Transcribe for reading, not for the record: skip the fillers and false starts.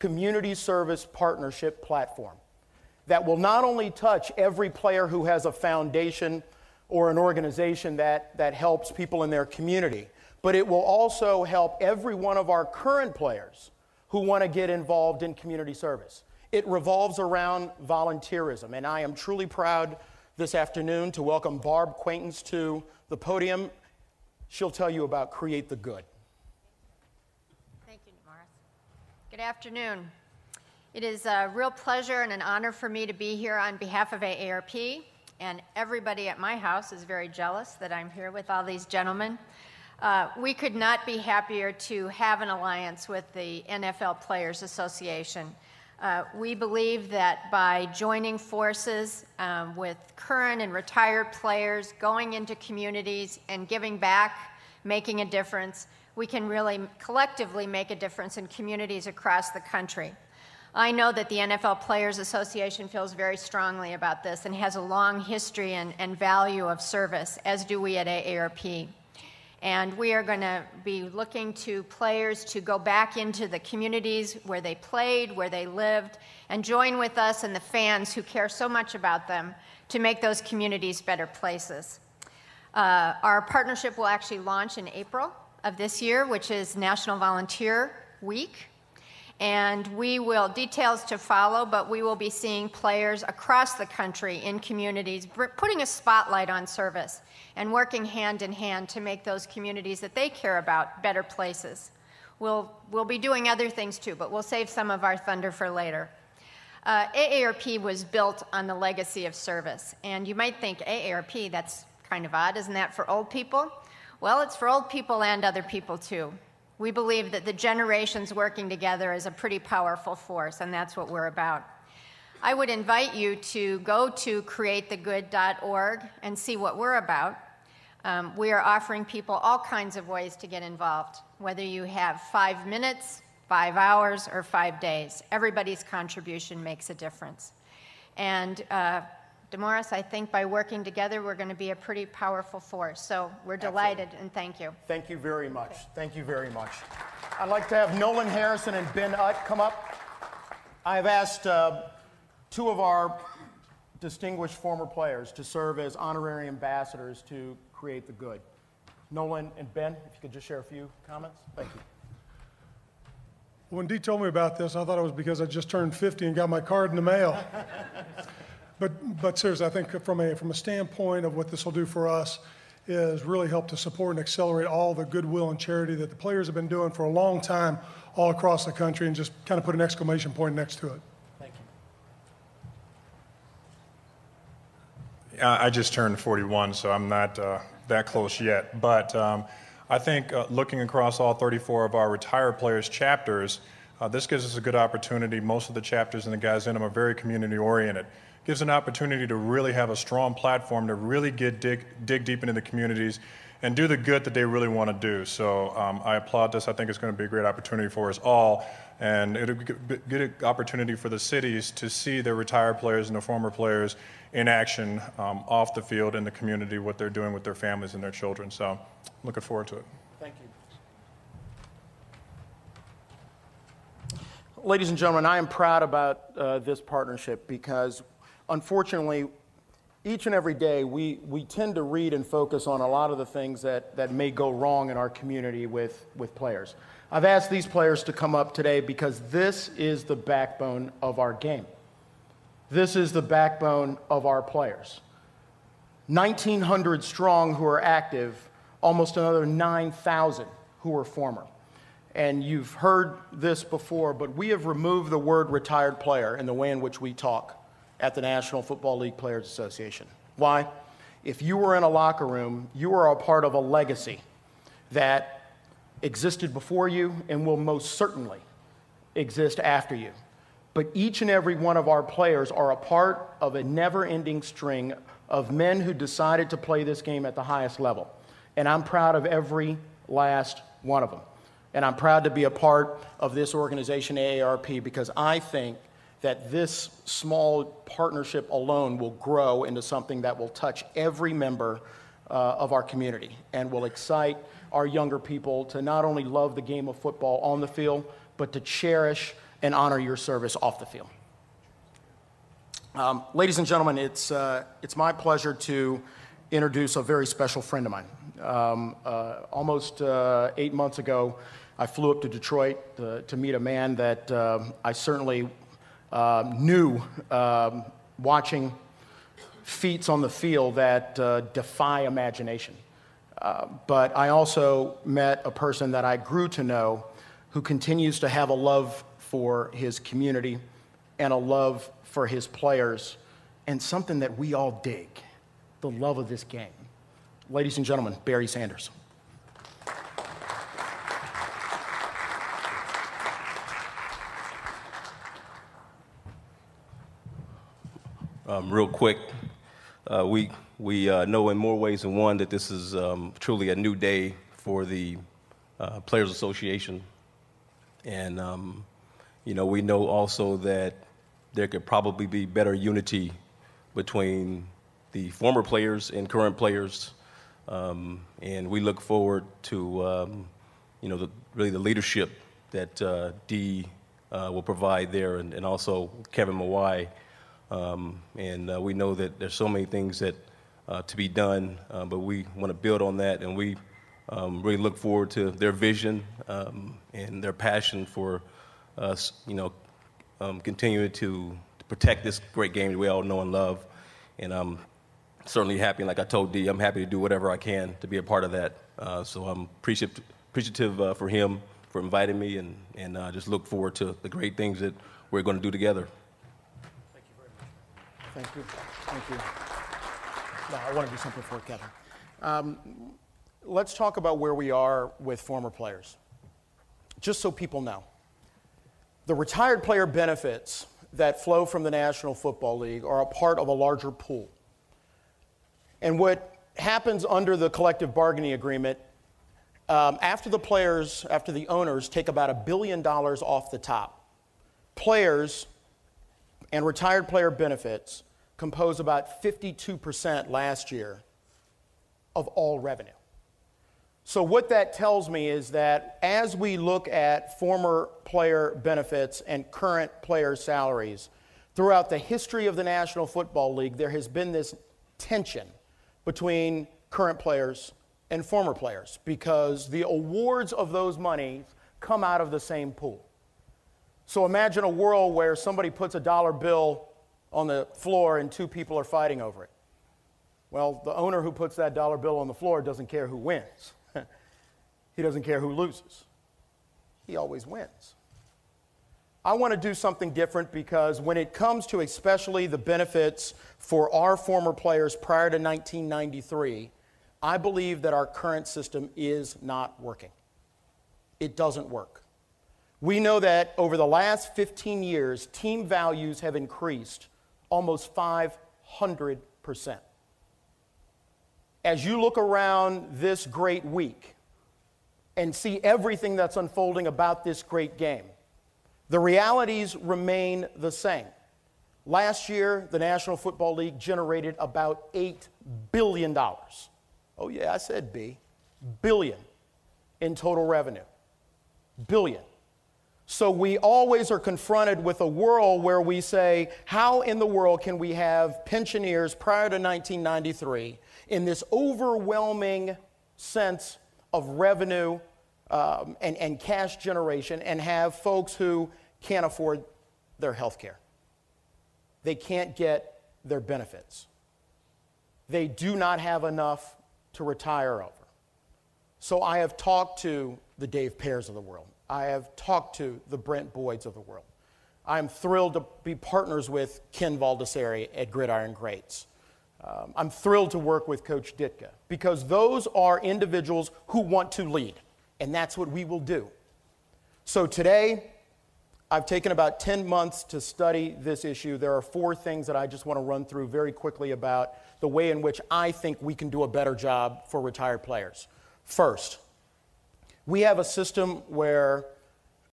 community service partnership platform that will not only touch every player who has a foundation or an organization that helps people in their community, but it will also help every one of our current players who want to get involved in community service. It revolves around volunteerism, and I am truly proud this afternoon to welcome Barb Quaintance to the podium. She'll tell you about Create the Good. Thank you, Morris. Good afternoon. It is a real pleasure and an honor for me to be here on behalf of AARP, and everybody at my house is very jealous that I'm here with all these gentlemen. We could not be happier to have an alliance with the NFL Players Association. We believe that by joining forces with current and retired players, going into communities and giving back, making a difference, we can really collectively make a difference in communities across the country. I know that the NFL Players Association feels very strongly about this and has a long history and value of service, as do we at AARP. And we are going to be looking to players to go back into the communities where they played, where they lived, and join with us and the fans who care so much about them to make those communities better places. Our partnership will actually launch in April of this year, which is National Volunteer Week. And we will, details to follow, but we will be seeing players across the country in communities, putting a spotlight on service and working hand in hand to make those communities that they care about better places. We'll be doing other things too, but we'll save some of our thunder for later. AARP was built on the legacy of service. And you might think, AARP, that's kind of odd, isn't that for old people? Well, it's for old people and other people too. We believe that the generations working together is a pretty powerful force, and that's what we're about. I would invite you to go to createthegood.org and see what we're about. We are offering people all kinds of ways to get involved, whether you have 5 minutes, 5 hours, or 5 days. Everybody's contribution makes a difference. And DeMorris, I think by working together, we're going to be a pretty powerful force. So we're delighted, and thank you. Thank you very much. Okay. Thank you very much. I'd like to have Nolan Harrison and Ben Utt come up. I've asked two of our distinguished former players to serve as honorary ambassadors to Create the Good. Nolan and Ben, if you could just share a few comments. Thank you. When Dee told me about this, I thought it was because I just turned 50 and got my card in the mail. But seriously, I think from a standpoint of what this will do for us is really help to support and accelerate all the goodwill and charity that the players have been doing for a long time all across the country, and just kind of put an exclamation point next to it. Thank you. I just turned 41, so I'm not that close yet. But I think looking across all 34 of our retired players' chapters, this gives us a good opportunity. Most of the chapters and the guys in them are very community-oriented. Gives an opportunity to really have a strong platform to really dig deep into the communities and do the good that they really want to do. So I applaud this. I think it's going to be a great opportunity for us all, and it'll be a good opportunity for the cities to see their retired players and the former players in action off the field in the community, what they're doing with their families and their children. So looking forward to it. Thank you. Ladies and gentlemen, I am proud about this partnership because unfortunately, each and every day, we tend to read and focus on a lot of the things that may go wrong in our community with players. I've asked these players to come up today because this is the backbone of our game. This is the backbone of our players. 1,900 strong who are active, almost another 9,000 who are former. And you've heard this before, but we have removed the word retired player in the way in which we talk at the National Football League Players Association. Why? If you were in a locker room, you are a part of a legacy that existed before you and will most certainly exist after you. But each and every one of our players are a part of a never-ending string of men who decided to play this game at the highest level. And I'm proud of every last one of them. And I'm proud to be a part of this organization, AARP, because I think that this small partnership alone will grow into something that will touch every member of our community and will excite our younger people to not only love the game of football on the field, but to cherish and honor your service off the field. Ladies and gentlemen, it's my pleasure to introduce a very special friend of mine. Almost 8 months ago, I flew up to Detroit to meet a man that I certainly knew watching feats on the field that defy imagination. But I also met a person that I grew to know who continues to have a love for his community and a love for his players, and something that we all dig, the love of this game. Ladies and gentlemen, Barry Sanders. Real quick, we know in more ways than one that this is truly a new day for the Players Association. And, we know also that there could probably be better unity between the former players and current players. And we look forward to, really the leadership that Dee will provide there, and also Kevin Mawai. And we know that there's so many things that to be done, but we want to build on that, and we really look forward to their vision and their passion for us, continuing to protect this great game that we all know and love. And I'm certainly happy, and like I told Dee, I'm happy to do whatever I can to be a part of that. So I'm appreciative for him for inviting me, and just look forward to the great things that we're going to do together. Thank you. Thank you. No, I want to do something for Kevin. Let's talk about where we are with former players. Just so people know, the retired player benefits that flow from the National Football League are a part of a larger pool. And what happens under the collective bargaining agreement, after the owners take about $1 billion off the top, players and retired player benefits compose about 52% last year of all revenue. So what that tells me is that as we look at former player benefits and current player salaries, throughout the history of the National Football League, there has been this tension between current players and former players because the awards of those monies come out of the same pool. So imagine a world where somebody puts a dollar bill on the floor and two people are fighting over it. Well, the owner who puts that dollar bill on the floor doesn't care who wins. He doesn't care who loses. He always wins. I want to do something different because when it comes to especially the benefits for our former players prior to 1993, I believe that our current system is not working. It doesn't work. We know that over the last 15 years, team values have increased almost 500%. As you look around this great week and see everything that's unfolding about this great game, the realities remain the same. Last year, the National Football League generated about $8 billion. Oh yeah, I said B. Billion in total revenue. Billion. So we always are confronted with a world where we say, how in the world can we have pensioners prior to 1993 in this overwhelming sense of revenue and cash generation and have folks who can't afford their health care? They can't get their benefits. They do not have enough to retire over. So I have talked to the Dave Pears of the world. I have talked to the Brent Boyds of the world. I'm thrilled to be partners with Ken Baldessari at Gridiron Greats. I'm thrilled to work with Coach Ditka because those are individuals who want to lead, and that's what we will do. So today, I've taken about 10 months to study this issue. There are 4 things that I just want to run through very quickly about the way in which I think we can do a better job for retired players. First, we have a system where